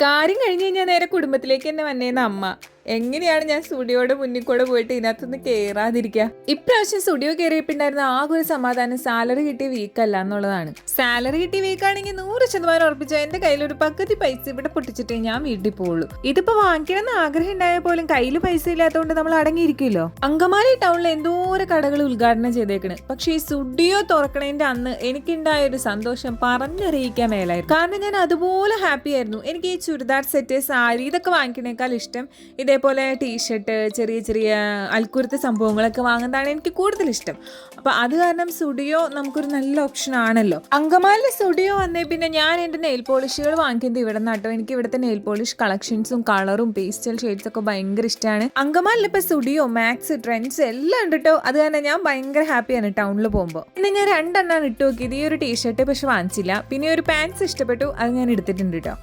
കാര്യം കഴിഞ്ഞ് കഴിഞ്ഞാൽ നേരെ കുടുംബത്തിലേക്ക് തന്നെ വന്നേന്ന അമ്മ. എങ്ങനെയാണ് ഞാൻ സ്റ്റുഡിയോയുടെ മുന്നിൽ കൂടെ പോയിട്ട് ഇതിനകത്തൊന്ന് കയറാതിരിക്കുക? ഇപ്രാവശ്യം സ്റ്റുഡിയോ കയറിയപ്പോണ്ടായിരുന്ന ആകെ ഒരു സമാധാനം സാലറി കിട്ടിയ വീക്കല്ല എന്നുള്ളതാണ്. സാലറി കിട്ടിയ വീക്കാണെങ്കിൽ 100% ഉറപ്പിച്ചോ എന്റെ കയ്യിൽ ഒരു പകുതി പൈസ ഇവിടെ പൊട്ടിച്ചിട്ടേ ഞാൻ വീട്ടിൽ പോവുള്ളൂ. ഇതിപ്പോ വാങ്ങിക്കണമെന്ന് ആഗ്രഹം ഉണ്ടായാൽ പോലും കയ്യിൽ പൈസ ഇല്ലാത്തതുകൊണ്ട് നമ്മൾ അടങ്ങിയിരിക്കുമല്ലോ. അങ്കമാലി ടൗണിൽ എന്തോരം കടകൾ ഉദ്ഘാടനം ചെയ്തേക്കണ്. പക്ഷെ ഈ സ്റ്റുഡിയോ തുറക്കണേന്റെ അന്ന് എനിക്കുണ്ടായ ഒരു സന്തോഷം പറഞ്ഞറിയിക്കാൻ മേലായിരുന്നു. കാരണം ഞാൻ അതുപോലെ ഹാപ്പി ആയിരുന്നു. എനിക്ക് ഈ ചുരിദാർ സെറ്റ്, സാരി ഇതൊക്കെ വാങ്ങിക്കണേക്കാൾ ഇഷ്ടം ഇതേപോലെ ടീഷർട്ട്, ചെറിയ ചെറിയ അൽക്കുരത്തെ സംഭവങ്ങളൊക്കെ വാങ്ങുന്നതാണ് എനിക്ക് കൂടുതൽ ഇഷ്ടം. അപ്പൊ അത് കാരണം സ്റ്റുഡിയോ നമുക്കൊരു നല്ല ഓപ്ഷൻ ആണല്ലോ. അങ്കമാലിലെ സ്റ്റുഡിയോ വന്നേ പിന്നെ ഞാൻ എൻ്റെ നെയിൽ പോളിഷുകൾ വാങ്ങിക്കുന്നത് ഇവിടെ നിന്നാട്ടോ. എനിക്ക് ഇവിടുത്തെ നെയിൽ പോളിഷ് കളക്ഷൻസും കളറും പേസ്റ്റൽ ഷെയ്ഡ്സ് ഒക്കെ ഭയങ്കര ഇഷ്ടമാണ്. അങ്കമാലിൽ ഇപ്പൊ സ്റ്റുഡിയോ, മാക്സ്, ട്രെൻഡ്സ് എല്ലാം ഉണ്ട് കേട്ടോ. അത് കാരണം ഞാൻ ഭയങ്കര ഹാപ്പിയാണ് ടൗണിൽ പോകുമ്പോൾ. പിന്നെ ഞാൻ 2 എണ്ണമാണ് ഇട്ട് നോക്കിയത്. ഈ ഒരു ടീഷർട്ട് പക്ഷെ വാങ്ങിച്ചില്ല. പിന്നെ ഒരു പാൻസ് ഇഷ്ടപ്പെട്ടു, അത് ഞാൻ എടുത്തിട്ടുണ്ട് കേട്ടോ.